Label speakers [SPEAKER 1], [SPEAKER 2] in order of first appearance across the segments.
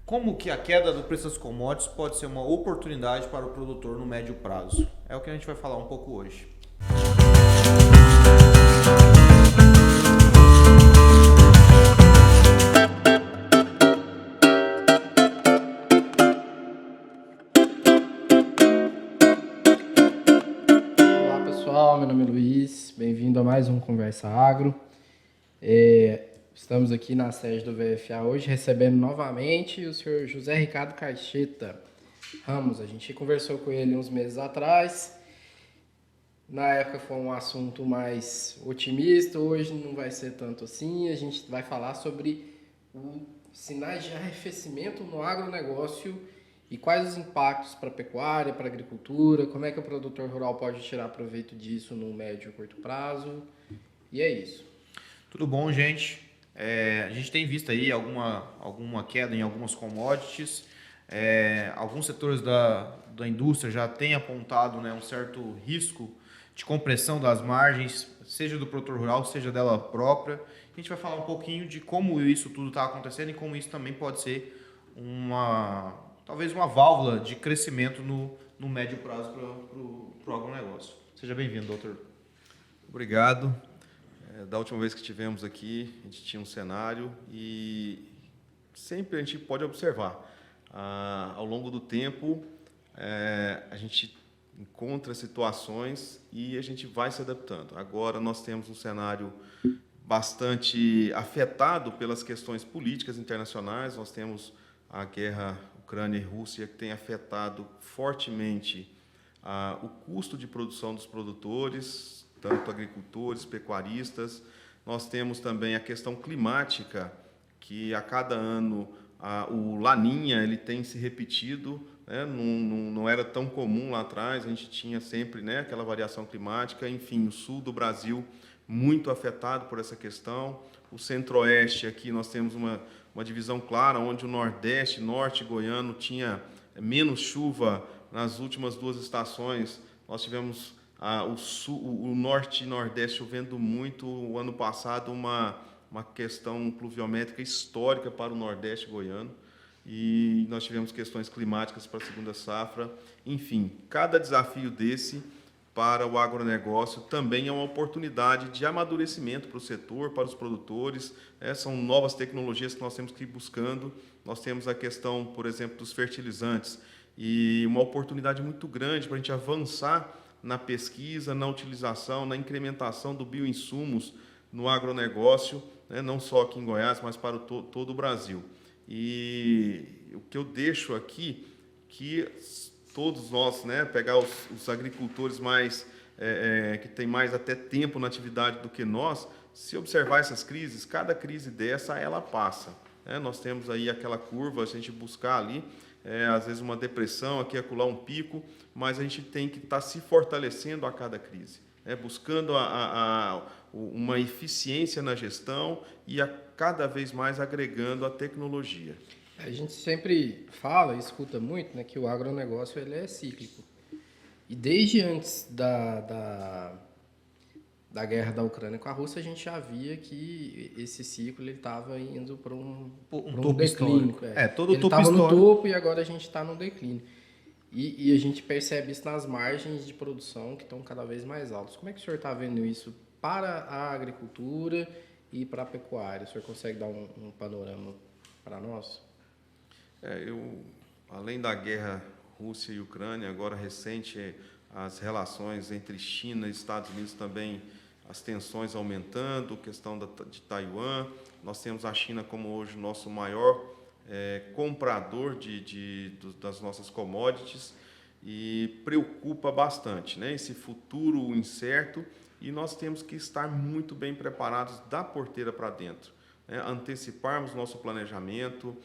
[SPEAKER 1] Como que a queda do preço das commodities pode ser uma oportunidade para o produtor no médio prazo? É o que a gente vai falar um pouco hoje.
[SPEAKER 2] Olá pessoal, meu nome é Luiz, bem-vindo a mais um Conversa Agro. Estamos aqui na sede do VFA hoje recebendo novamente o senhor José Ricardo Caixeta Ramos. A gente conversou com ele uns meses atrás, na época foi um assunto mais otimista, hoje não vai ser tanto assim. A gente vai falar sobre os sinais de arrefecimento no agronegócio e quais os impactos para a pecuária, para a agricultura, como é que o produtor rural pode tirar proveito disso no médio e curto prazo. E é isso.
[SPEAKER 1] Tudo bom, gente? A gente tem visto aí alguma queda em algumas commodities. Alguns setores da indústria já têm apontado, né, um certo risco de compressão das margens, seja do produtor rural, seja dela própria. A gente vai falar um pouquinho de como isso tudo está acontecendo e como isso também pode ser talvez uma válvula de crescimento no médio prazo para o agronegócio. Seja bem-vindo, doutor.
[SPEAKER 3] Obrigado. Da última vez que estivemos aqui, a gente tinha um cenário e sempre a gente pode observar. Ao longo do tempo, a gente encontra situações e a gente vai se adaptando. Agora nós temos um cenário bastante afetado pelas questões políticas internacionais. Nós temos a guerra Ucrânia e Rússia, que tem afetado fortemente o custo de produção dos produtores, tanto agricultores, pecuaristas. Nós temos também a questão climática, que a cada ano o Laninha ele tem se repetido, né? Não era tão comum lá atrás, a gente tinha sempre, né, aquela variação climática. Enfim, o sul do Brasil muito afetado por essa questão. O centro-oeste, aqui nós temos uma divisão clara, onde o nordeste, norte goiano, tinha menos chuva nas últimas duas estações. Nós tivemos o norte e nordeste chovendo muito. O ano passado, uma questão pluviométrica histórica para o nordeste goiano. E nós tivemos questões climáticas para a segunda safra. Enfim, cada desafio desse para o agronegócio também é uma oportunidade de amadurecimento para o setor, para os produtores. São novas tecnologias que nós temos que ir buscando. Nós temos a questão, por exemplo, dos fertilizantes, e uma oportunidade muito grande para a gente avançar na pesquisa, na utilização, na incrementação do bioinsumos no agronegócio, né, não só aqui em Goiás, mas para todo o Brasil. E o que eu deixo aqui, que todos nós, né, pegar os agricultores mais que têm mais até tempo na atividade do que nós, se observar essas crises, cada crise dessa ela passa. Né? Nós temos aí aquela curva, se a gente buscar ali, às vezes uma depressão, aqui acolá um pico, mas a gente tem que estar se fortalecendo a cada crise, né? Buscando uma eficiência na gestão e cada vez mais agregando a tecnologia.
[SPEAKER 2] A gente sempre fala e escuta muito, né, que o agronegócio ele é cíclico. E desde antes da guerra da Ucrânia com a Rússia, a gente já via que esse ciclo estava indo para um
[SPEAKER 1] topo
[SPEAKER 2] declínio.
[SPEAKER 1] histórico. Todo
[SPEAKER 2] Ele
[SPEAKER 1] topo
[SPEAKER 2] estava no
[SPEAKER 1] histórico.
[SPEAKER 2] topo e agora a gente está no declínio. E a gente percebe isso nas margens de produção que estão cada vez mais altas. Como é que o senhor está vendo isso para a agricultura e para a pecuária? O senhor consegue dar um panorama para nós?
[SPEAKER 3] Além da guerra Rússia e Ucrânia, agora recente, as relações entre China e Estados Unidos também, as tensões aumentando, questão de Taiwan. Nós temos a China como hoje o nosso maior comprador das nossas commodities, e preocupa bastante, né, esse futuro incerto, e nós temos que estar muito bem preparados da porteira para dentro. Anteciparmos nosso planejamento.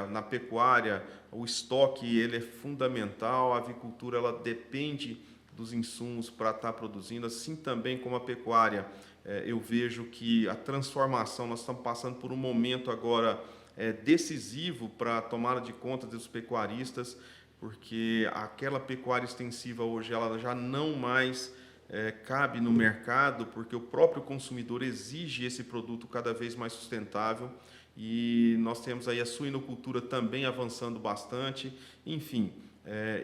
[SPEAKER 3] Na pecuária, o estoque ele é fundamental, a avicultura ela depende dos insumos para estar produzindo, assim também como a pecuária. Eu vejo que a transformação, nós estamos passando por um momento agora decisivo para a tomada de conta dos pecuaristas, porque aquela pecuária extensiva hoje ela já não mais cabe no mercado, porque o próprio consumidor exige esse produto cada vez mais sustentável. e nós temos aí a suinocultura também avançando bastante. Enfim,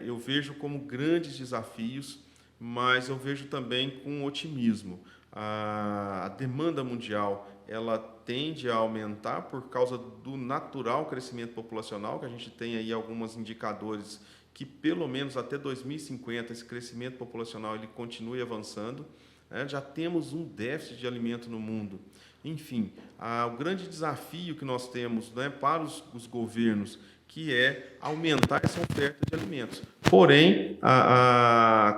[SPEAKER 3] eu vejo como grandes desafios, mas eu vejo também com otimismo. A demanda mundial ela tende a aumentar por causa do natural crescimento populacional, que a gente tem aí alguns indicadores que pelo menos até 2050 esse crescimento populacional ele continue avançando. Já temos um déficit de alimento no mundo. Enfim, o grande desafio que nós temos, né, para os governos, que é aumentar essa oferta de alimentos. Porém,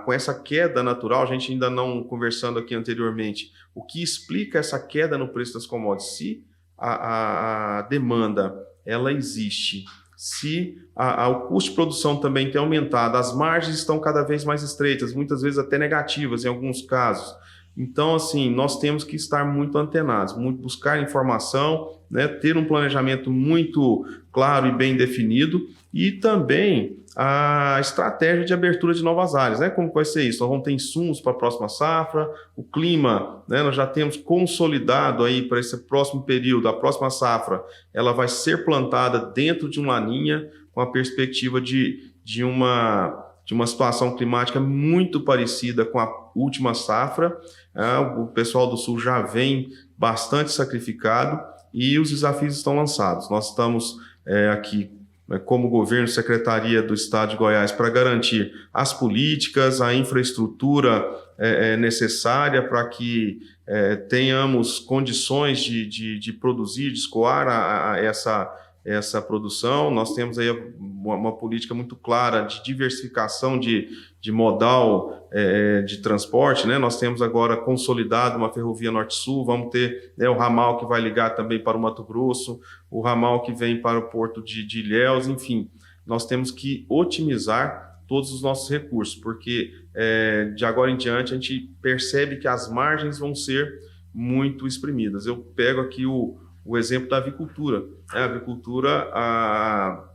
[SPEAKER 3] com essa queda natural, a gente ainda não conversando aqui anteriormente, o que explica essa queda no preço das commodities? Se a demanda ela existe, se o custo de produção também tem aumentado, as margens estão cada vez mais estreitas, muitas vezes até negativas em alguns casos. Então, assim, nós temos que estar muito antenados, buscar informação, né, ter um planejamento muito claro e bem definido e também a estratégia de abertura de novas áreas, né? Como vai ser isso? Nós vamos ter insumos para a próxima safra, o clima, né, nós já temos consolidado aí para esse próximo período, a próxima safra, ela vai ser plantada dentro de uma laninha com a perspectiva de uma situação climática muito parecida com a última safra. O pessoal do Sul já vem bastante sacrificado e os desafios estão lançados. Nós estamos aqui, como governo, Secretaria do Estado de Goiás, para garantir as políticas, a infraestrutura necessária para que tenhamos condições de produzir, de escoar essa produção. Nós temos aí uma política muito clara de diversificação de modal de transporte, né? Nós temos agora consolidado uma ferrovia Norte-Sul, vamos ter, né, o ramal que vai ligar também para o Mato Grosso, o ramal que vem para o porto de Ilhéus, enfim, nós temos que otimizar todos os nossos recursos, porque de agora em diante a gente percebe que as margens vão ser muito exprimidas. Eu pego aqui o exemplo da avicultura. A avicultura,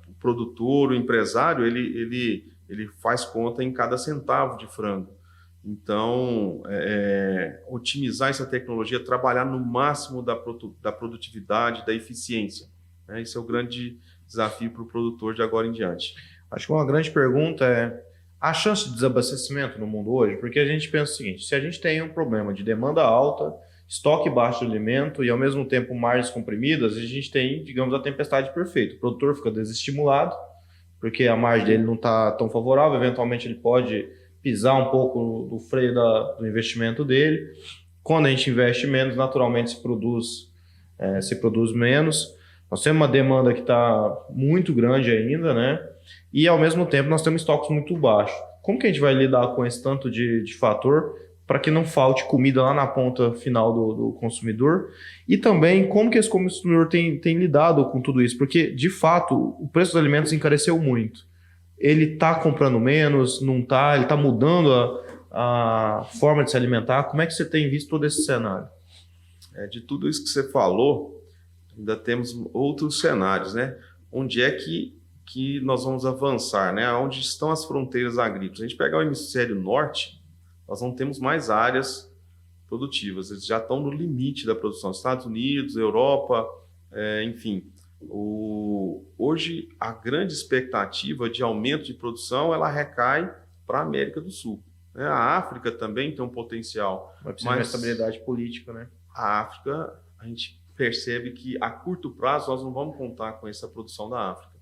[SPEAKER 3] o produtor, o empresário, ele faz conta em cada centavo de frango. Então, otimizar essa tecnologia, trabalhar no máximo da produtividade, da eficiência. Esse é o grande desafio para o produtor de agora em diante.
[SPEAKER 1] Acho que uma grande pergunta é a chance de desabastecimento no mundo hoje, porque a gente pensa o seguinte, se a gente tem um problema de demanda alta, estoque baixo de alimento e, ao mesmo tempo, margens comprimidas, a gente tem, digamos, a tempestade perfeita. O produtor fica desestimulado, porque a margem dele não está tão favorável, eventualmente ele pode pisar um pouco do freio do investimento dele. Quando a gente investe menos, naturalmente se produz menos. Nós temos uma demanda que está muito grande ainda, né? E, ao mesmo tempo, nós temos estoques muito baixos. Como que a gente vai lidar com esse tanto de fator para que não falte comida lá na ponta final do consumidor? E também, como que esse consumidor tem lidado com tudo isso? Porque, de fato, o preço dos alimentos encareceu muito. Ele está comprando menos, não está? Ele está mudando a forma de se alimentar? Como é que você tem visto todo esse cenário?
[SPEAKER 3] De tudo isso que você falou, ainda temos outros cenários, né? Onde é que nós vamos avançar, né? Onde estão as fronteiras agrícolas? A gente pegar o hemisfério norte, nós não temos mais áreas produtivas, eles já estão no limite da produção. Estados Unidos, Europa, enfim. Hoje, a grande expectativa de aumento de produção, ela recai para a América do Sul. A África também tem um potencial.
[SPEAKER 1] Vai precisar de estabilidade política, né?
[SPEAKER 3] A África, a gente percebe que a curto prazo nós não vamos contar com essa produção da África.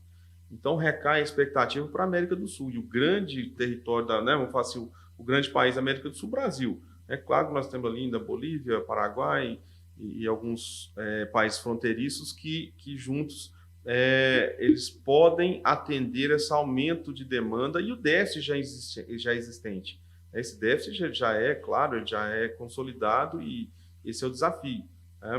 [SPEAKER 3] Então, recai a expectativa para a América do Sul. E o grande território, vamos falar assim, o grande país da América do Sul, Brasil. É claro que nós temos ali ainda Bolívia, Paraguai e alguns países fronteiriços que juntos eles podem atender esse aumento de demanda e o déficit já existente. Esse déficit já é, claro, ele já é consolidado e esse é o desafio.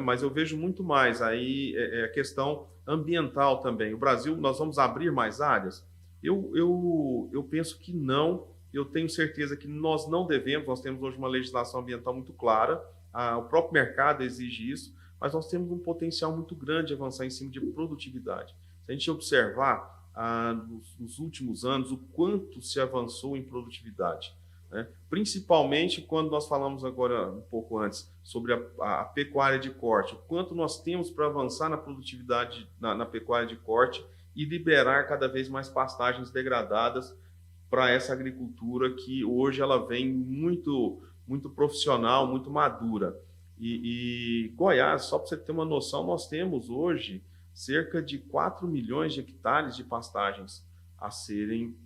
[SPEAKER 3] Mas eu vejo muito mais aí a questão ambiental também. O Brasil, nós vamos abrir mais áreas? Eu penso que não. Eu tenho certeza que nós não devemos. Nós temos hoje uma legislação ambiental muito clara. O próprio mercado exige isso. Mas nós temos um potencial muito grande de avançar em cima de produtividade. Se a gente observar nos últimos anos o quanto se avançou em produtividade. né? Principalmente quando nós falamos agora, um pouco antes, sobre a pecuária de corte, o quanto nós temos para avançar na produtividade na pecuária de corte e liberar cada vez mais pastagens degradadas para essa agricultura que hoje ela vem muito profissional, muito madura. E Goiás, só para você ter uma noção, nós temos hoje cerca de 4 milhões de hectares de pastagens a serem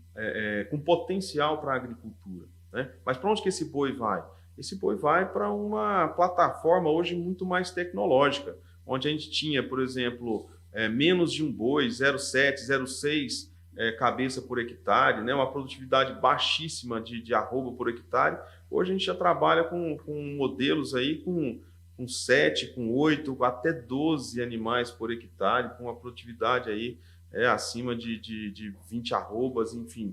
[SPEAKER 3] com potencial para a agricultura, né? Mas para onde que esse boi vai? Esse boi vai para uma plataforma hoje muito mais tecnológica, onde a gente tinha, por exemplo, menos de um boi, 0,7, 0,6 cabeça por hectare, né? Uma produtividade baixíssima de arroba por hectare. Hoje a gente já trabalha com modelos aí com 7, com 8, até 12 animais por hectare, com uma produtividade aí acima de 20 arrobas, enfim.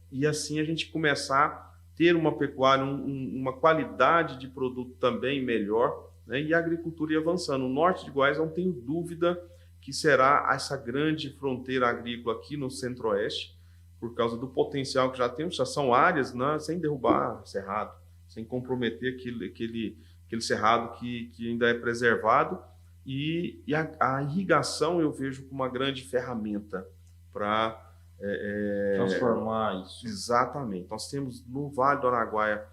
[SPEAKER 3] E assim a gente começar a ter uma pecuária, uma qualidade de produto também melhor, né? E a agricultura ir avançando. O norte de Goiás, não tenho dúvida que será essa grande fronteira agrícola aqui no centro-oeste, por causa do potencial que já temos. Já são áreas, né, sem derrubar cerrado, sem comprometer aquele cerrado que ainda é preservado. E a irrigação eu vejo como uma grande ferramenta para
[SPEAKER 1] transformar isso.
[SPEAKER 3] Exatamente. Nós temos no Vale do Araguaia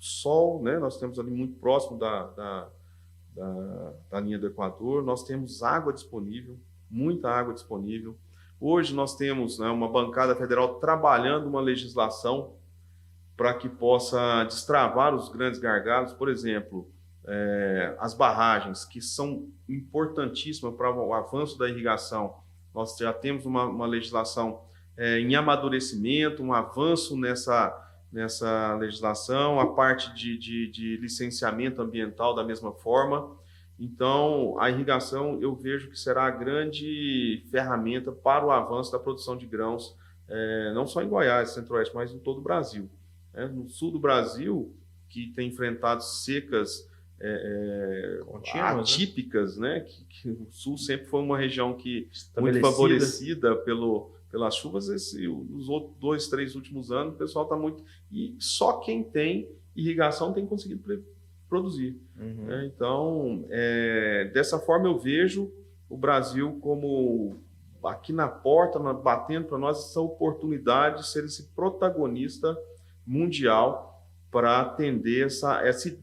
[SPEAKER 3] sol, né? Nós temos ali muito próximo da linha do Equador, nós temos água disponível, muita água disponível. Hoje nós temos, né, uma bancada federal trabalhando uma legislação para que possa destravar os grandes gargalos, por exemplo, as barragens, que são importantíssimas para o avanço da irrigação. Nós já temos uma legislação em amadurecimento, um avanço nessa legislação, a parte de licenciamento ambiental da mesma forma. Então, a irrigação eu vejo que será a grande ferramenta para o avanço da produção de grãos, não só em Goiás, Centro-Oeste, mas em todo o Brasil. No sul do Brasil, que tem enfrentado secas atípicas, né? Que o sul sempre foi uma região que muito favorecida pelas chuvas. Os outros 2, 3 últimos anos, o pessoal está muito... E só quem tem irrigação tem conseguido produzir. Né? Então, dessa forma eu vejo o Brasil como aqui na porta, batendo para nós essa oportunidade de ser esse protagonista mundial para atender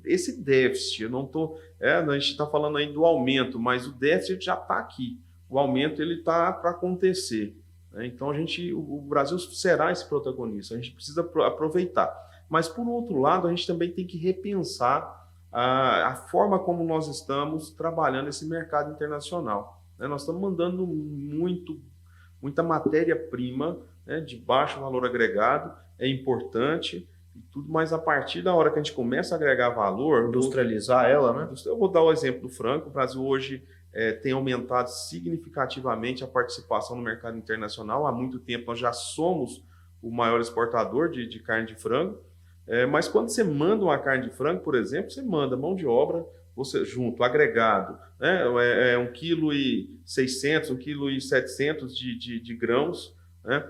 [SPEAKER 3] esse déficit. Eu não tô, a gente está falando aí do aumento, mas o déficit já está aqui. O aumento ele está para acontecer. Então o Brasil será esse protagonista. A gente precisa aproveitar. Mas por outro lado, a gente também tem que repensar a forma como nós estamos trabalhando esse mercado internacional. Nós estamos mandando muita matéria-prima, né, de baixo valor agregado, é importante e tudo, mas a partir da hora que a gente começa a agregar valor...
[SPEAKER 1] Industrializar ela, né?
[SPEAKER 3] Eu vou dar o exemplo do frango. O Brasil hoje tem aumentado significativamente a participação no mercado internacional. Há muito tempo nós já somos o maior exportador de carne de frango, mas quando você manda uma carne de frango, por exemplo, você manda mão de obra, você junto, agregado, né? 1,6 kg, 1,7 kg de grãos, né?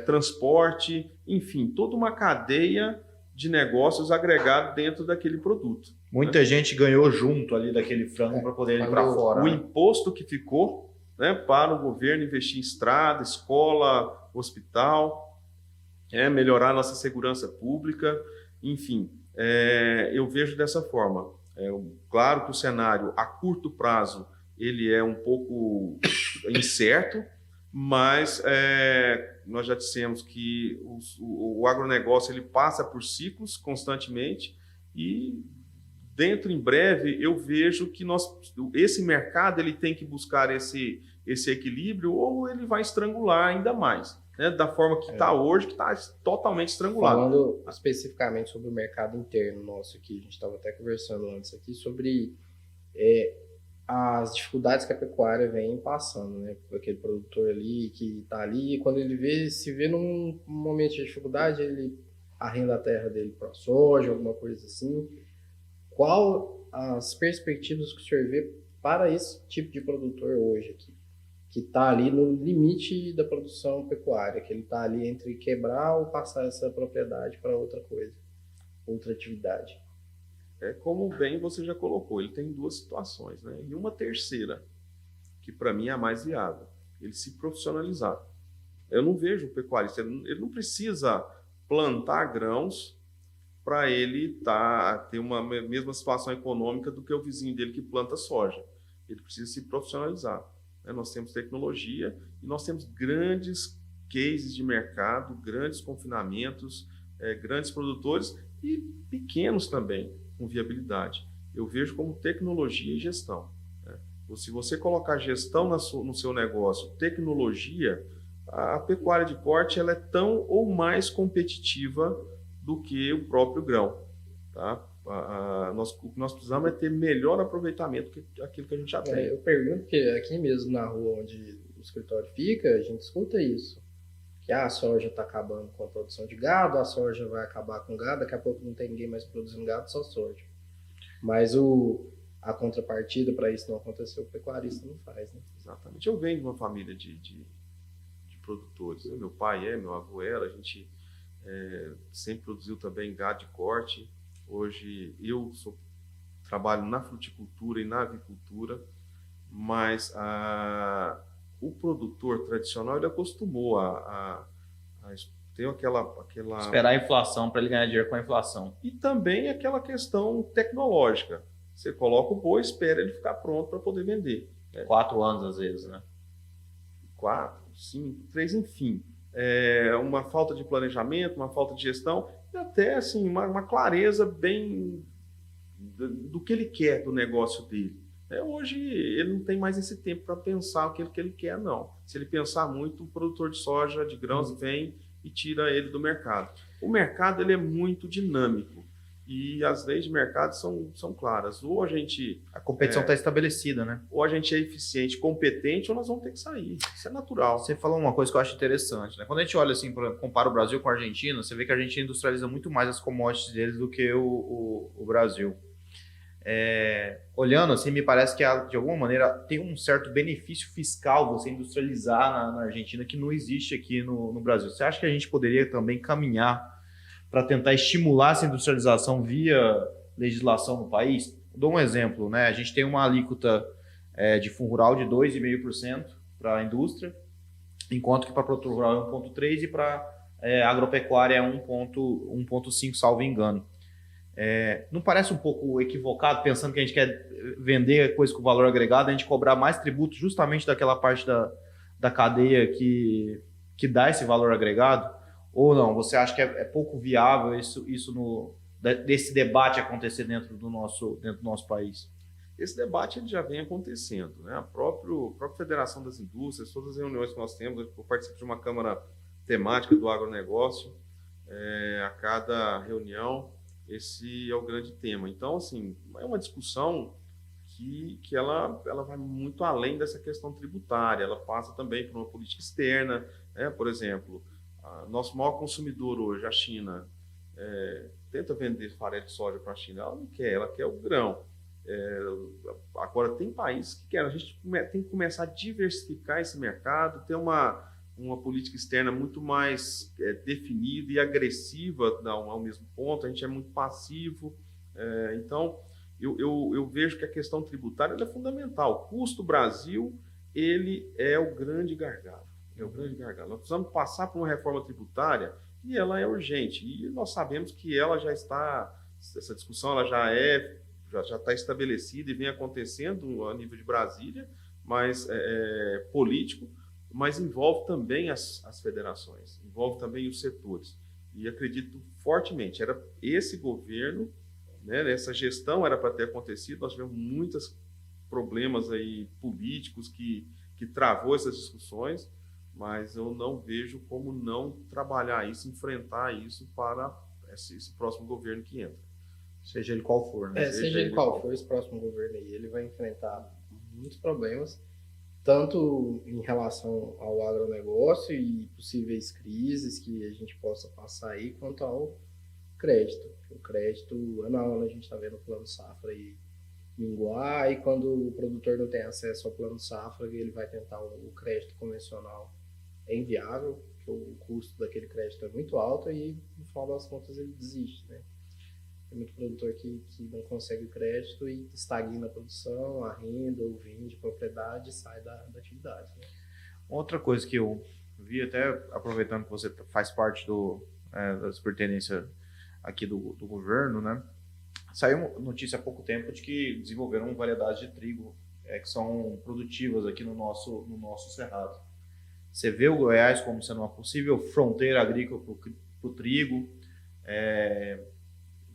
[SPEAKER 3] Transporte, enfim, toda uma cadeia de negócios agregado dentro daquele produto.
[SPEAKER 1] Muita gente ganhou junto ali daquele frango para poder ir para fora.
[SPEAKER 3] O imposto que ficou, né, para o governo investir em estrada, escola, hospital, melhorar nossa segurança pública, enfim, eu vejo dessa forma. Claro que o cenário a curto prazo ele é um pouco incerto, mas nós já dissemos que o agronegócio ele passa por ciclos constantemente e em breve eu vejo que esse mercado ele tem que buscar esse equilíbrio ou ele vai estrangular ainda mais, né, da forma que está hoje, que está totalmente estrangulado.
[SPEAKER 2] Falando especificamente sobre o mercado interno nosso aqui, a gente estava até conversando antes aqui sobre as dificuldades que a pecuária vem passando, né? Aquele produtor ali que está ali, e quando ele se vê num momento de dificuldade, ele arrenda a terra dele para soja, alguma coisa assim. Qual as perspectivas que o senhor vê para esse tipo de produtor hoje aqui? que está ali no limite da produção pecuária, que ele está ali entre quebrar ou passar essa propriedade para outra coisa, outra atividade.
[SPEAKER 3] É como bem você já colocou, ele tem duas situações, né? E uma terceira, que para mim é a mais viável, ele se profissionalizar. Eu não vejo o pecuarista, ele não precisa plantar grãos para ele ter uma mesma situação econômica do que o vizinho dele que planta soja. Ele precisa se profissionalizar. Né? Nós temos tecnologia e nós temos grandes cases de mercado, grandes confinamentos, grandes produtores e pequenos também, com viabilidade. Eu vejo como tecnologia e gestão. Né? Se você colocar gestão no seu negócio, tecnologia, a pecuária de corte ela é tão ou mais competitiva do que o próprio grão. Tá? O que nós precisamos é ter melhor aproveitamento que aquilo que a gente já tem.
[SPEAKER 2] Eu pergunto porque aqui mesmo na rua onde o escritório fica, a gente escuta isso. Que a soja está acabando com a produção de gado, a soja vai acabar com gado, daqui a pouco não tem ninguém mais produzindo gado, só soja. Mas a contrapartida para isso não acontecer, o pecuarista não faz, né?
[SPEAKER 3] Exatamente. Eu venho de uma família de produtores. Né? Meu pai meu avô era, a gente sempre produziu também gado de corte. Hoje eu trabalho na fruticultura e na avicultura, mas o produtor tradicional ele acostumou a ter aquela...
[SPEAKER 1] Esperar a inflação para ele ganhar dinheiro com a inflação.
[SPEAKER 3] E também aquela questão tecnológica. Você coloca o boi, espera ele ficar pronto para poder vender.
[SPEAKER 1] 4 anos às vezes, né?
[SPEAKER 3] 4, 5, 3, enfim. Uma falta de planejamento, uma falta de gestão, e até assim, uma clareza bem do que ele quer do negócio dele. Hoje ele não tem mais esse tempo para pensar o que ele quer, não. Se ele pensar muito, o produtor de soja, de grãos, vem e tira ele do mercado. O mercado ele é muito dinâmico e as leis de mercado são claras. Ou
[SPEAKER 1] a competição está estabelecida, né?
[SPEAKER 3] Ou a gente é eficiente, competente, ou nós vamos ter que sair. Isso é natural.
[SPEAKER 1] Você falou uma coisa que eu acho interessante, né? Quando a gente olha assim, compara o Brasil com a Argentina, você vê que a Argentina industrializa muito mais as commodities deles do que o Brasil. Olhando assim, me parece que de alguma maneira tem um certo benefício fiscal você industrializar na Argentina que não existe aqui no Brasil. Você acha que a gente poderia também caminhar para tentar estimular essa industrialização via legislação no país? Dou um exemplo, né? A gente tem uma alíquota de fundo rural de 2,5% para a indústria, enquanto que para produtor rural é 1,3% e para agropecuária é 1,5%, salvo engano. Não parece um pouco equivocado, pensando que a gente quer vender coisa com valor agregado, a gente cobrar mais tributo justamente daquela parte da cadeia que dá esse valor agregado? Ou não? Você acha que é pouco viável desse debate acontecer dentro do nosso país?
[SPEAKER 3] Esse debate ele já vem acontecendo. Né? A própria Federação das Indústrias, todas as reuniões que nós temos, eu participo de uma câmara temática do agronegócio, a cada reunião esse é o grande tema. Então, assim, é uma discussão que ela vai muito além dessa questão tributária, ela passa também por uma política externa. Por exemplo, nosso maior consumidor hoje, a China, tenta vender farelo de soja para a China, ela não quer, ela quer o grão. Agora, tem países que querem, a gente tem que começar a diversificar esse mercado, ter uma política externa muito mais definida e agressiva ao mesmo ponto. A gente é muito passivo. Então, eu vejo que a questão tributária é fundamental. O custo Brasil ele é o grande gargalo. Nós precisamos passar por uma reforma tributária e ela é urgente. E nós sabemos que ela já está, essa discussão ela já está estabelecida e vem acontecendo a nível de Brasília, mas político, mas envolve também as federações, envolve também os setores. E acredito fortemente, era esse governo, né, essa gestão era para ter acontecido, nós tivemos muitos problemas aí políticos que travou essas discussões, mas eu não vejo como não trabalhar isso, enfrentar isso para esse próximo governo que entra.
[SPEAKER 1] Seja ele qual for, né?
[SPEAKER 2] Seja ele qual for esse próximo governo aí, ele vai enfrentar muitos problemas, tanto em relação ao agronegócio e possíveis crises que a gente possa passar aí, quanto ao crédito. O crédito, ano a ano, a gente está vendo o Plano Safra aí minguar, e quando o produtor não tem acesso ao plano safra, ele vai tentar o crédito convencional. É inviável, porque o custo daquele crédito é muito alto e, no final das contas, ele desiste, né? Tem muito produtor que não consegue o crédito e estagna a produção, arrenda ou vende propriedade e sai da atividade, né?
[SPEAKER 1] Outra coisa que eu vi, até aproveitando que você faz parte da superintendência aqui do governo, né? Saiu notícia há pouco tempo de que desenvolveram variedades de trigo que são produtivas aqui no nosso cerrado. Você vê o Goiás como sendo uma possível fronteira agrícola para o trigo.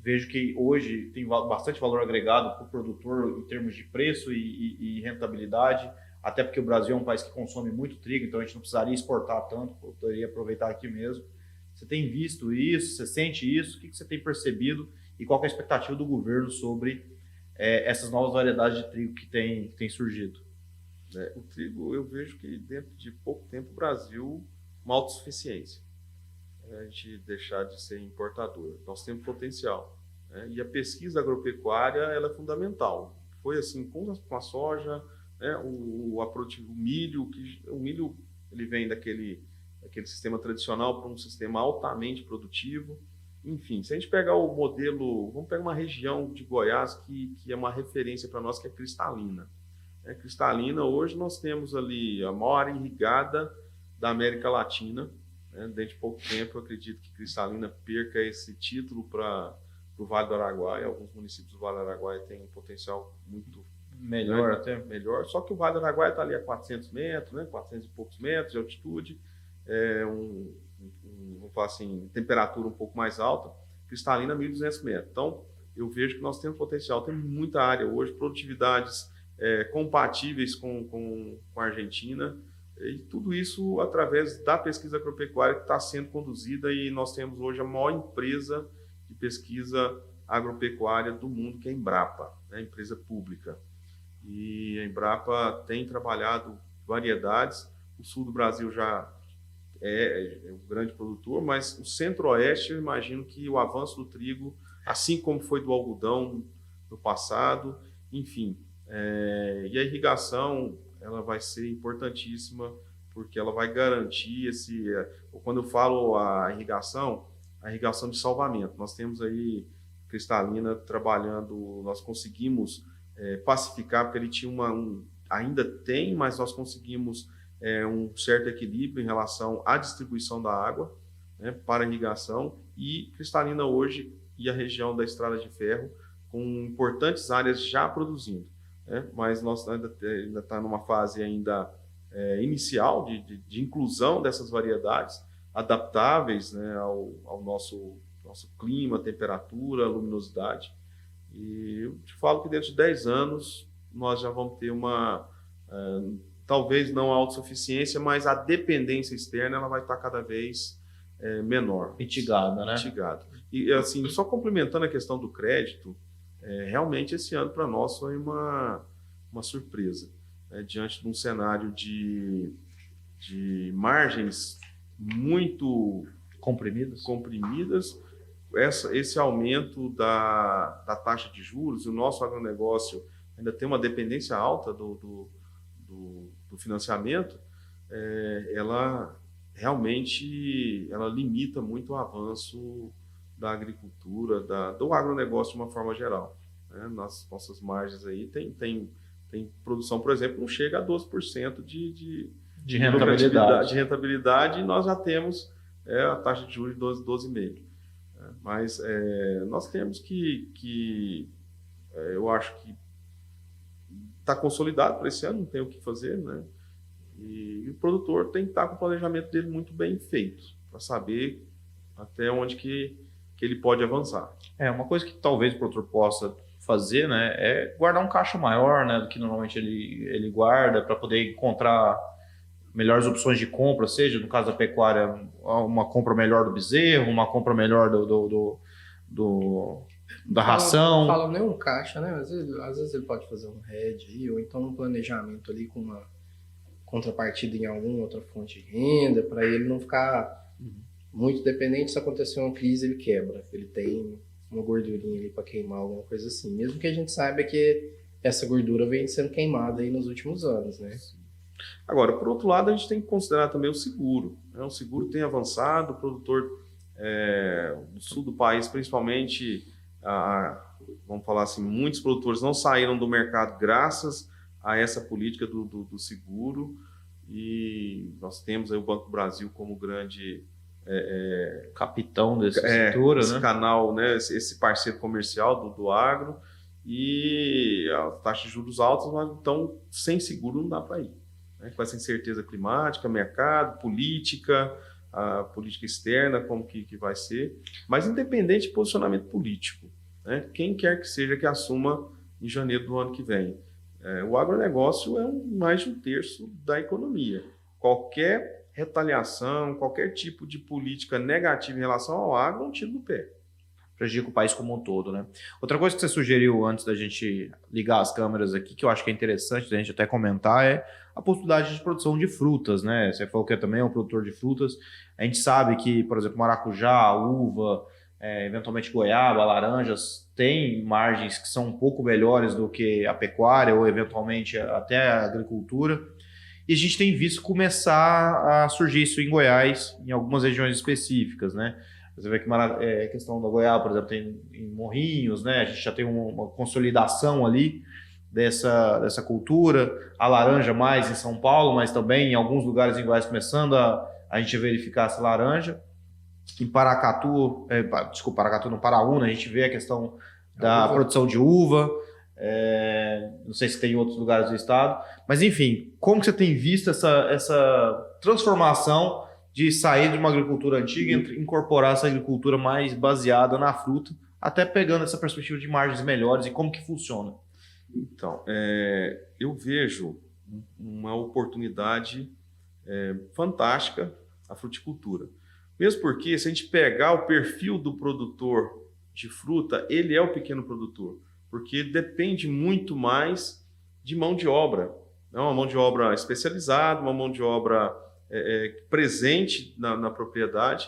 [SPEAKER 1] Vejo que hoje tem bastante valor agregado para o produtor em termos de preço e rentabilidade, até porque o Brasil é um país que consome muito trigo, então a gente não precisaria exportar tanto, poderia aproveitar aqui mesmo. Você tem visto isso? Você sente isso? O que você tem percebido? E qual é a expectativa do governo sobre essas novas variedades de trigo que tem surgido?
[SPEAKER 3] O trigo, eu vejo que dentro de pouco tempo o Brasil, uma autossuficiência. A gente deixar de ser importador. Nós temos potencial. E a pesquisa agropecuária ela é fundamental. Foi assim com a soja, o milho, o milho ele vem daquele sistema tradicional para um sistema altamente produtivo. Enfim, se a gente pegar o modelo, vamos pegar uma região de Goiás que é uma referência para nós, que é Cristalina. Cristalina, hoje nós temos ali a maior área irrigada da América Latina. Dentro de pouco tempo, eu acredito que Cristalina perca esse título para o Vale do Araguaia. Alguns municípios do Vale do Araguaia têm um potencial muito
[SPEAKER 1] melhor,
[SPEAKER 3] até melhor. Só que o Vale do Araguaia está ali a 400 metros, 400 e poucos metros de altitude, vamos falar assim, temperatura um pouco mais alta. Cristalina, 1.200 metros. Então, eu vejo que nós temos potencial, temos muita área hoje, produtividades compatíveis com a Argentina. E tudo isso através da pesquisa agropecuária que está sendo conduzida, e nós temos hoje a maior empresa de pesquisa agropecuária do mundo, que é a Embrapa, empresa pública. E a Embrapa tem trabalhado variedades. O sul do Brasil já é um grande produtor, mas o centro-oeste, eu imagino que o avanço do trigo, assim como foi do algodão no passado, enfim. E a irrigação ela vai ser importantíssima, porque ela vai garantir quando eu falo a irrigação de salvamento. Nós temos aí Cristalina trabalhando, nós conseguimos pacificar, porque ele tinha ainda tem, mas nós conseguimos um certo equilíbrio em relação à distribuição da água para a irrigação, e Cristalina hoje e a região da Estrada de Ferro com importantes áreas já produzindo. Mas nós ainda está numa fase ainda inicial de inclusão dessas variedades adaptáveis ao nosso clima, temperatura, luminosidade. E eu te falo que dentro de 10 anos nós já vamos ter talvez não a autossuficiência, mas a dependência externa ela vai estar cada vez menor.
[SPEAKER 1] Mitigada, né?
[SPEAKER 3] Mitigada. E assim, só complementando a questão do crédito, realmente esse ano para nós foi uma surpresa, diante de um cenário de margens muito comprimidas. Esse aumento da taxa de juros, o nosso agronegócio ainda tem uma dependência alta do financiamento, ela realmente limita muito o avanço da agricultura, do agronegócio de uma forma geral. Nas nossas margens aí tem produção, por exemplo, não chega a 12% de rentabilidade, e nós já temos a taxa de juros de 12,5%. Mas nós temos que eu acho que está consolidado para esse ano, não tem o que fazer, né? E o produtor tem que estar com o planejamento dele muito bem feito, para saber até onde que ele pode avançar.
[SPEAKER 1] Uma coisa que talvez o produtor possa fazer, né, é guardar um caixa maior, né, do que normalmente ele guarda, para poder encontrar melhores opções de compra, seja no caso da pecuária, uma compra melhor do bezerro, uma compra melhor da ração.
[SPEAKER 2] Fala nem um caixa, né? Às vezes ele pode fazer um hedge aí, ou então um planejamento ali com uma contrapartida em alguma outra fonte de renda, para ele não ficar muito dependente. Se acontecer uma crise, ele quebra. Ele tem uma gordurinha ali para queimar, alguma coisa assim. Mesmo que a gente saiba que essa gordura vem sendo queimada aí nos últimos anos, né?
[SPEAKER 3] Agora, por outro lado, a gente tem que considerar também o seguro, né? O seguro tem avançado, o produtor do sul do país, principalmente, vamos falar assim, muitos produtores não saíram do mercado graças a essa política do seguro, e nós temos aí o Banco do Brasil como grande
[SPEAKER 1] Capitão dessa estrutura,
[SPEAKER 3] esse
[SPEAKER 1] né?
[SPEAKER 3] canal, né, esse parceiro comercial do agro, e a taxa de juros altas, mas então sem seguro não dá para ir, né? Com essa incerteza climática, mercado, política, a política externa, como que vai ser, mas independente de posicionamento político, né, quem quer que seja que assuma em janeiro do ano que vem, o agronegócio é mais de um terço da economia. Qualquer retaliação, qualquer tipo de política negativa em relação ao agro é um tiro no pé.
[SPEAKER 1] Prejudica o país como um todo, né? Outra coisa que você sugeriu antes da gente ligar as câmeras aqui, que eu acho que é interessante da gente até comentar, é a possibilidade de produção de frutas, né? Você falou que também é um produtor de frutas. A gente sabe que, por exemplo, maracujá, uva, eventualmente goiaba, laranjas, tem margens que são um pouco melhores do que a pecuária ou eventualmente até a agricultura. E a gente tem visto começar a surgir isso em Goiás, em algumas regiões específicas, né? Você vê que a questão da goiaba, por exemplo, tem em Morrinhos, né? A gente já tem uma consolidação ali dessa cultura. A laranja mais em São Paulo, mas também em alguns lugares em Goiás começando a gente verificar essa laranja. Em Paracatu, Paracatu não, Paraúna, a gente vê a questão da produção de uva. Não sei se tem em outros lugares do estado, mas enfim, como que você tem visto essa transformação de sair de uma agricultura antiga e incorporar essa agricultura mais baseada na fruta, até pegando essa perspectiva de margens melhores e como que funciona?
[SPEAKER 3] Então, eu vejo uma oportunidade fantástica a fruticultura. Mesmo porque, se a gente pegar o perfil do produtor de fruta, ele é o pequeno produtor, porque depende muito mais de mão de obra. É uma mão de obra especializada, uma mão de obra presente na propriedade.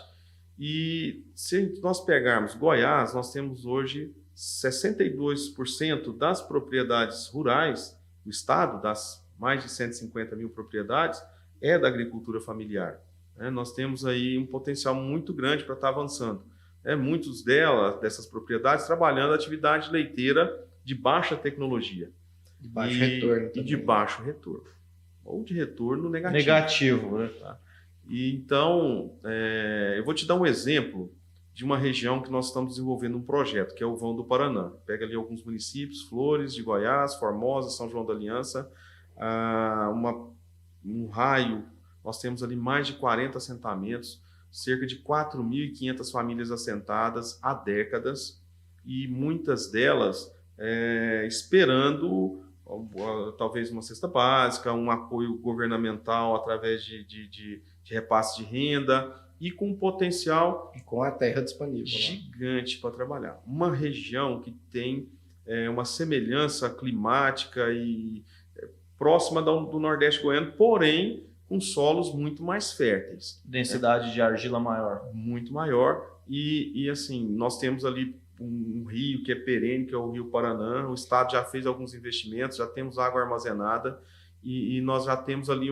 [SPEAKER 3] E se nós pegarmos Goiás, nós temos hoje 62% das propriedades rurais do estado, das mais de 150 mil propriedades, é da agricultura familiar. Nós temos aí um potencial muito grande para estar avançando. Muitos dessas propriedades trabalhando a atividade leiteira de baixa tecnologia.
[SPEAKER 2] De baixo retorno também.
[SPEAKER 3] E de baixo retorno. Ou de retorno negativo.
[SPEAKER 1] Negativo, né?
[SPEAKER 3] Tá? E então, eu vou te dar um exemplo de uma região que nós estamos desenvolvendo um projeto, que é o Vão do Paraná. Pega ali alguns municípios, Flores de Goiás, Formosa, São João da Aliança, um raio, nós temos ali mais de 40 assentamentos, cerca de 4.500 famílias assentadas há décadas, e muitas delas esperando talvez uma cesta básica, um apoio governamental através de repasse de renda, e com um potencial
[SPEAKER 2] e com a terra disponível
[SPEAKER 3] gigante para trabalhar. Uma região que tem uma semelhança climática e próxima do Nordeste goiano, porém com solos muito mais férteis.
[SPEAKER 1] Densidade de argila maior.
[SPEAKER 3] Muito maior. E assim, nós temos ali um rio que é perene, que é o Rio Paraná. O estado já fez alguns investimentos, já temos água armazenada, e nós já temos ali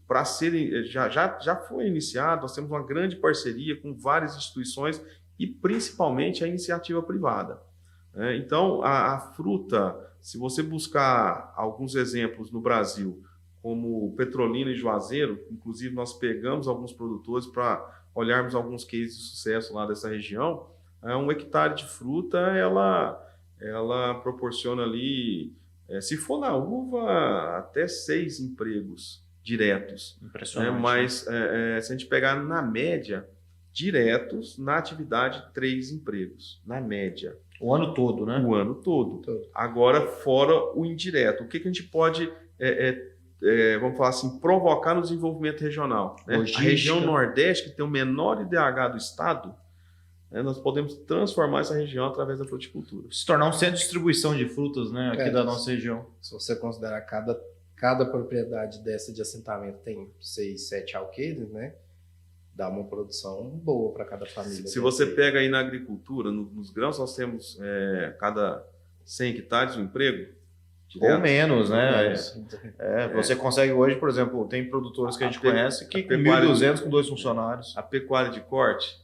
[SPEAKER 3] para ser, já foi iniciado, nós temos uma grande parceria com várias instituições e principalmente a iniciativa privada. Então, a fruta, se você buscar alguns exemplos no Brasil, como Petrolina e Juazeiro, inclusive nós pegamos alguns produtores para olharmos alguns cases de sucesso lá dessa região, um hectare de fruta, ela proporciona ali, se for na uva, até 6 empregos diretos.
[SPEAKER 1] Impressionante.
[SPEAKER 3] Mas se a gente pegar na média, diretos, na atividade, 3 empregos, na média.
[SPEAKER 1] O ano todo, né?
[SPEAKER 3] O ano todo. Agora, fora o indireto. O que a gente pode, vamos falar assim, provocar no desenvolvimento regional? Né? A região Nordeste, que tem o menor IDH do estado, nós podemos transformar essa região através da fruticultura.
[SPEAKER 1] Se tornar um centro de distribuição de frutas, né, aqui da nossa região.
[SPEAKER 2] Se você considerar cada propriedade dessa de assentamento tem 6, 7 alqueires, né? Dá uma produção boa para cada família.
[SPEAKER 3] Se você pega aí na agricultura, nos grãos, nós temos cada 100 hectares um emprego.
[SPEAKER 1] Ou menos, né?
[SPEAKER 2] Menos.
[SPEAKER 1] Você consegue hoje, por exemplo, tem produtores que a gente conhece que com
[SPEAKER 3] pecuária-
[SPEAKER 1] 1.200 com 2 funcionários.
[SPEAKER 3] A pecuária de corte,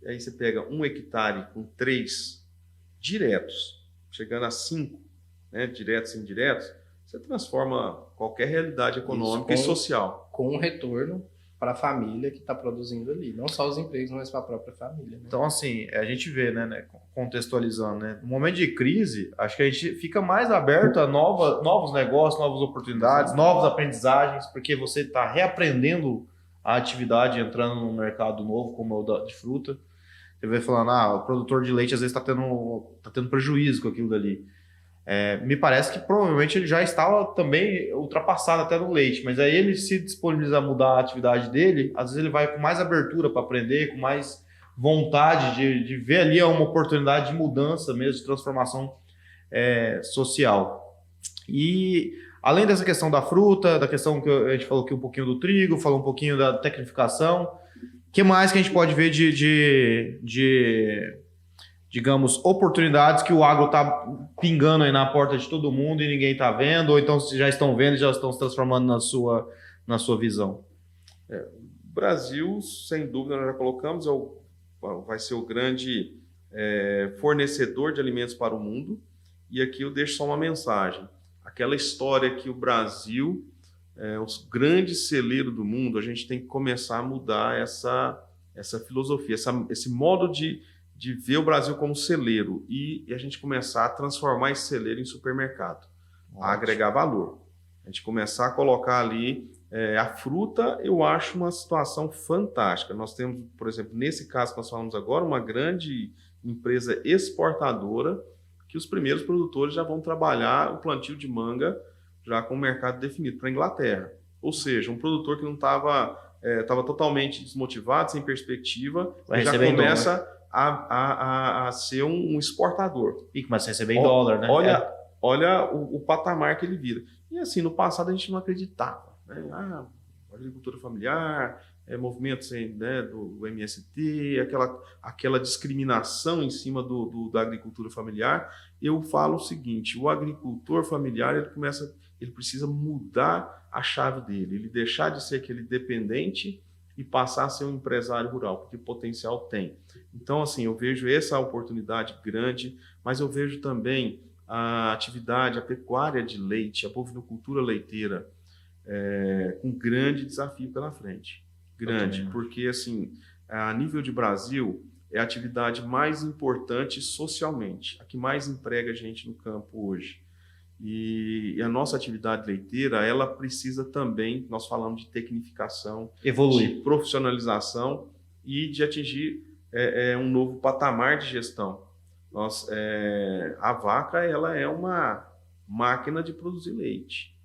[SPEAKER 3] aí você pega 1 hectare com 3 diretos, chegando a 5, né, diretos e indiretos, você transforma qualquer realidade econômica e social.
[SPEAKER 2] Com um retorno para a família que está produzindo ali. Não só os empregos, mas para a própria família. Né?
[SPEAKER 1] Então, assim, a gente vê, né, contextualizando, né? No momento de crise, acho que a gente fica mais aberto a novos negócios, novas oportunidades, novas aprendizagens, porque você está reaprendendo a atividade, entrando num mercado novo, como é o de fruta. Você vai falando, o produtor de leite às vezes está tendo prejuízo com aquilo dali. Me parece que provavelmente ele já estava também ultrapassado até no leite, mas aí ele se disponibiliza a mudar a atividade dele, às vezes ele vai com mais abertura para aprender, com mais vontade de ver ali uma oportunidade de mudança mesmo, de transformação social. E além dessa questão da fruta, da questão que a gente falou aqui um pouquinho do trigo, falou um pouquinho da tecnificação, o que mais que a gente pode ver digamos, oportunidades que o agro está pingando aí na porta de todo mundo e ninguém está vendo, ou então se já estão vendo e já estão se transformando na sua visão?
[SPEAKER 3] O Brasil, sem dúvida, nós já colocamos, vai ser o grande fornecedor de alimentos para o mundo. E aqui eu deixo só uma mensagem. Aquela história que o Brasil é o grande celeiro do mundo, a gente tem que começar a mudar essa filosofia, esse modo de ver o Brasil como celeiro e a gente começar a transformar esse celeiro em supermercado, a agregar valor. A gente começar a colocar ali a fruta, eu acho uma situação fantástica. Nós temos, por exemplo, nesse caso que nós falamos agora, uma grande empresa exportadora que os primeiros produtores já vão trabalhar o plantio de manga já com o mercado definido para a Inglaterra. Ou seja, um produtor que não estava totalmente desmotivado, sem perspectiva, já começa a ser um exportador.
[SPEAKER 1] E começa a receber em dólar, né?
[SPEAKER 3] Olha o patamar que ele vira. E assim, no passado a gente não acreditava. Né? Agricultura familiar, movimentos do MST, aquela discriminação em cima da agricultura familiar. Eu falo o seguinte, o agricultor familiar ele precisa mudar a chave dele, ele deixar de ser aquele dependente e passar a ser um empresário rural, porque potencial tem. Então, assim, eu vejo essa oportunidade grande, mas eu vejo também a atividade, a pecuária de leite, a bovinocultura leiteira, com grande desafio pela frente. Grande, porque, assim, a nível de Brasil, é a atividade mais importante socialmente, a que mais emprega gente no campo hoje. E a nossa atividade leiteira, ela precisa também, nós falamos de tecnificação,
[SPEAKER 1] evoluir,
[SPEAKER 3] de profissionalização e de atingir um novo patamar de gestão. A vaca, ela é uma máquina de produzir leite.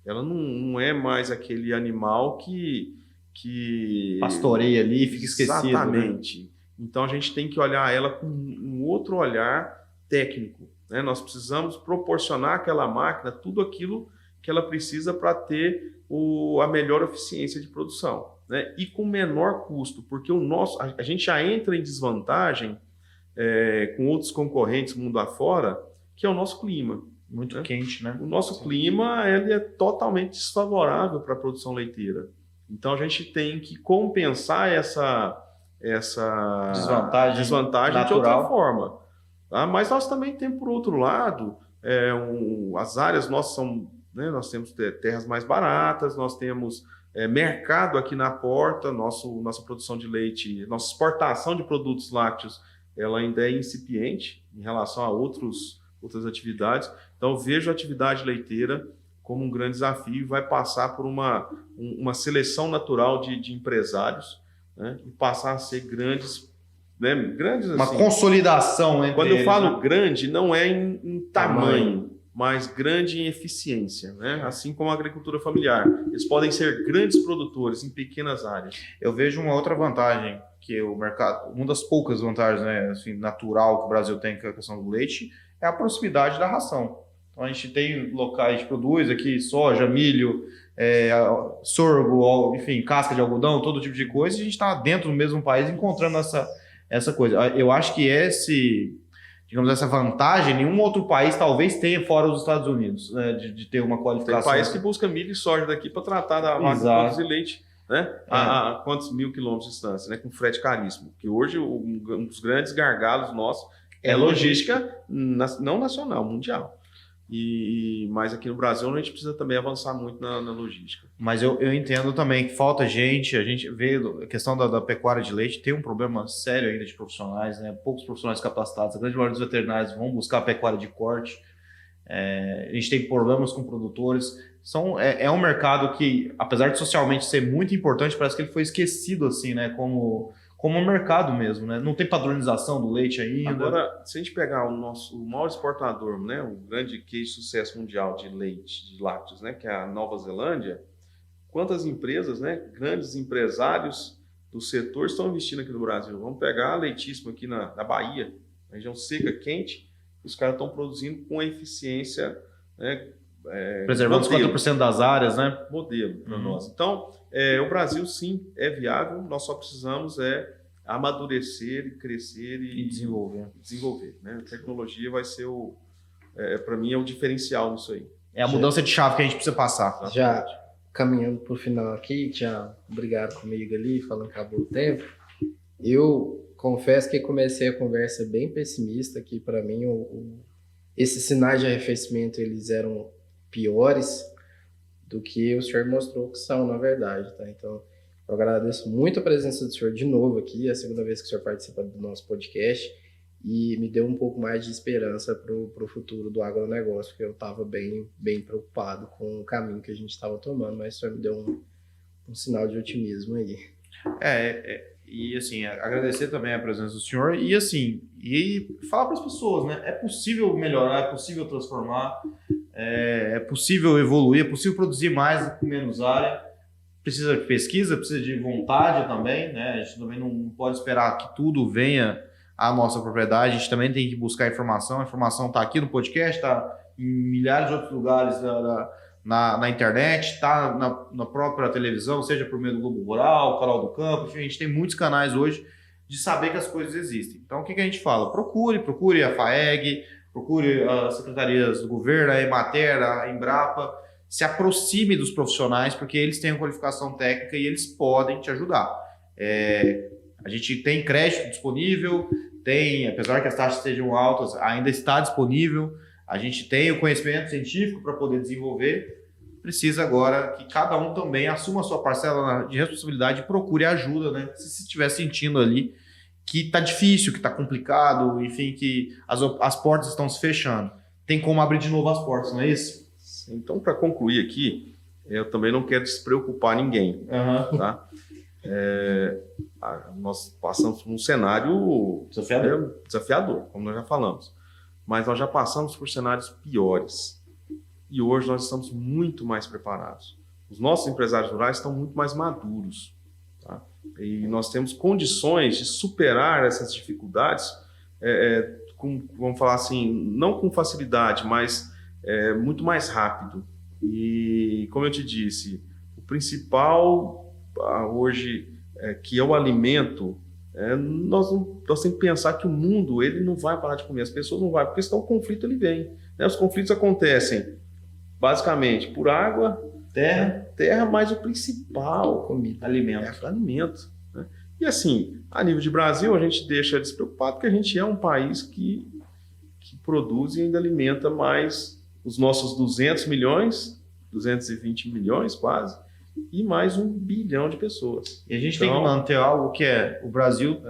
[SPEAKER 3] Ela não é mais aquele animal que
[SPEAKER 1] pastoreia ali e fica esquecido.
[SPEAKER 3] Exatamente. Né? Então a gente tem que olhar ela com um outro olhar técnico. Né? Nós precisamos proporcionar àquela máquina tudo aquilo que ela precisa para ter a melhor eficiência de produção, né? E com menor custo, porque a gente já entra em desvantagem com outros concorrentes mundo afora, que é o nosso clima.
[SPEAKER 1] Muito quente, né?
[SPEAKER 3] O nosso clima ele é totalmente desfavorável para a produção leiteira. Então a gente tem que compensar essa desvantagem de outra forma. Tá? Mas nós também temos, por outro lado, as áreas nossas são, né, nós temos terras mais baratas, nós temos mercado aqui na porta, nossa produção de leite, nossa exportação de produtos lácteos, ela ainda é incipiente em relação a outras atividades. Então, eu vejo a atividade leiteira como um grande desafio e vai passar por uma seleção natural de empresários, né, e passar a ser grandes, né, grandes
[SPEAKER 1] uma
[SPEAKER 3] assim,
[SPEAKER 1] consolidação entre
[SPEAKER 3] quando eu
[SPEAKER 1] eles,
[SPEAKER 3] falo
[SPEAKER 1] né?
[SPEAKER 3] grande, não é em tamanho, mas grande em eficiência, né? Assim como a agricultura familiar. Eles podem ser grandes produtores em pequenas áreas.
[SPEAKER 1] Eu vejo uma outra vantagem que o mercado, uma das poucas vantagens, né, assim, natural que o Brasil tem com a questão do leite, é a proximidade da ração. Então a gente tem locais que produz aqui soja, milho, sorgo, enfim, casca de algodão, todo tipo de coisa, e a gente está dentro do mesmo país encontrando essa coisa. Eu acho que digamos, essa vantagem, nenhum outro país talvez tenha fora os Estados Unidos, né, de ter uma qualificação.
[SPEAKER 3] Tem país que busca milho e soja daqui para tratar da vaca de produzir leite, né? A quantos mil quilômetros de distância, né? Com frete caríssimo. Que hoje um dos grandes gargalos nossos é logística não nacional, mundial. Mas aqui no Brasil a gente precisa também avançar muito na logística.
[SPEAKER 1] Mas eu entendo também que falta gente, a gente vê a questão da pecuária de leite, tem um problema sério ainda de profissionais, né? Poucos profissionais capacitados, a grande maioria dos veterinários vão buscar a pecuária de corte, a gente tem problemas com produtores, é um mercado que, apesar de socialmente ser muito importante, parece que ele foi esquecido assim, né? Como um mercado mesmo, né? Não tem padronização do leite ainda.
[SPEAKER 3] Agora, se a gente pegar o maior exportador, né? O grande case de sucesso mundial de leite, de lácteos, né? Que é a Nova Zelândia, quantas empresas, né? Grandes empresários do setor estão investindo aqui no Brasil. Vamos pegar a Leitíssimo aqui na Bahia, na região seca, quente, os caras estão produzindo com eficiência, né?
[SPEAKER 1] Preservando os 40% das áreas, né?
[SPEAKER 3] Modelo para nós. Então, o Brasil, sim, é viável, nós só precisamos amadurecer e crescer e desenvolver, né? A tecnologia vai ser para mim, é o diferencial nisso aí.
[SPEAKER 1] É a mudança de chave que a gente precisa passar.
[SPEAKER 2] Já caminhando para o final aqui, já obrigado comigo ali, falando que acabou o tempo. Eu confesso que comecei a conversa bem pessimista, que para mim esses sinais de arrefecimento eles eram piores do que o senhor mostrou que são, na verdade, tá? Então, eu agradeço muito a presença do senhor de novo aqui, é a segunda vez que o senhor participa do nosso podcast, e me deu um pouco mais de esperança para o futuro do agronegócio, porque eu estava bem preocupado com o caminho que a gente estava tomando, mas o senhor me deu um sinal de otimismo aí.
[SPEAKER 1] E assim, agradecer também a presença do senhor e falar para as pessoas, né? É possível melhorar, é possível transformar, é possível evoluir, é possível produzir mais com menos área. Precisa de pesquisa, precisa de vontade também, né? A gente também não pode esperar que tudo venha à nossa propriedade, a gente também tem que buscar informação. A informação está aqui no podcast, está em milhares de outros lugares na internet, está na própria televisão, seja por meio do Globo Rural, Canal do Campo, enfim, a gente tem muitos canais hoje de saber que as coisas existem. Então, o que a gente fala? Procure a FAEG, procure as secretarias do governo, a Emater, a Embrapa, se aproxime dos profissionais, porque eles têm a qualificação técnica e eles podem te ajudar. A gente tem crédito disponível, apesar que as taxas sejam altas, ainda está disponível. A gente tem o conhecimento científico para poder desenvolver. Precisa agora que cada um também assuma a sua parcela de responsabilidade e procure ajuda, né? Se estiver sentindo ali que está difícil, que está complicado, enfim, que as portas estão se fechando. Tem como abrir de novo as portas, não é isso?
[SPEAKER 3] Então, para concluir aqui, eu também não quero despreocupar ninguém, tá? Nós passamos por um cenário desafiador, como nós já falamos. Mas nós já passamos por cenários piores. E hoje nós estamos muito mais preparados. Os nossos empresários rurais estão muito mais maduros. Tá? E nós temos condições de superar essas dificuldades, vamos falar assim, não com facilidade, mas muito mais rápido. E, como eu te disse, o principal hoje, que é o alimento, nós temos que pensar que o mundo ele não vai parar de comer, as pessoas não vão, porque senão o conflito ele vem. Né? Os conflitos acontecem basicamente por água, terra, mas o principal,
[SPEAKER 2] comida,
[SPEAKER 3] alimento. Né? E assim, a nível de Brasil, a gente deixa despreocupado porque a gente é um país que produz e ainda alimenta mais os nossos 200 milhões, 220 milhões quase, e mais 1 bilhão de pessoas.
[SPEAKER 1] E a gente tem que manter algo que o Brasil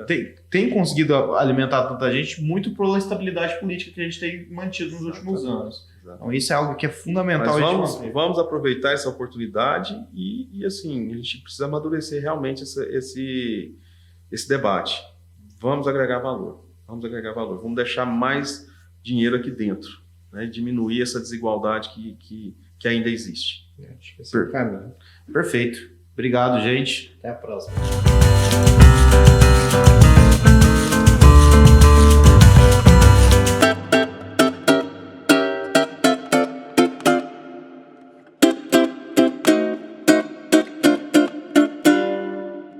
[SPEAKER 1] tem conseguido alimentar tanta gente muito pela estabilidade política que a gente tem mantido nos últimos anos. Então isso é algo que é fundamental.
[SPEAKER 3] Mas vamos aproveitar essa oportunidade e assim, a gente precisa amadurecer realmente esse debate. Vamos agregar valor. Vamos deixar mais dinheiro aqui dentro, né? Diminuir essa desigualdade que ainda existe.
[SPEAKER 2] Acho que esse é o caminho.
[SPEAKER 1] Perfeito. Obrigado, gente.
[SPEAKER 2] Até a próxima.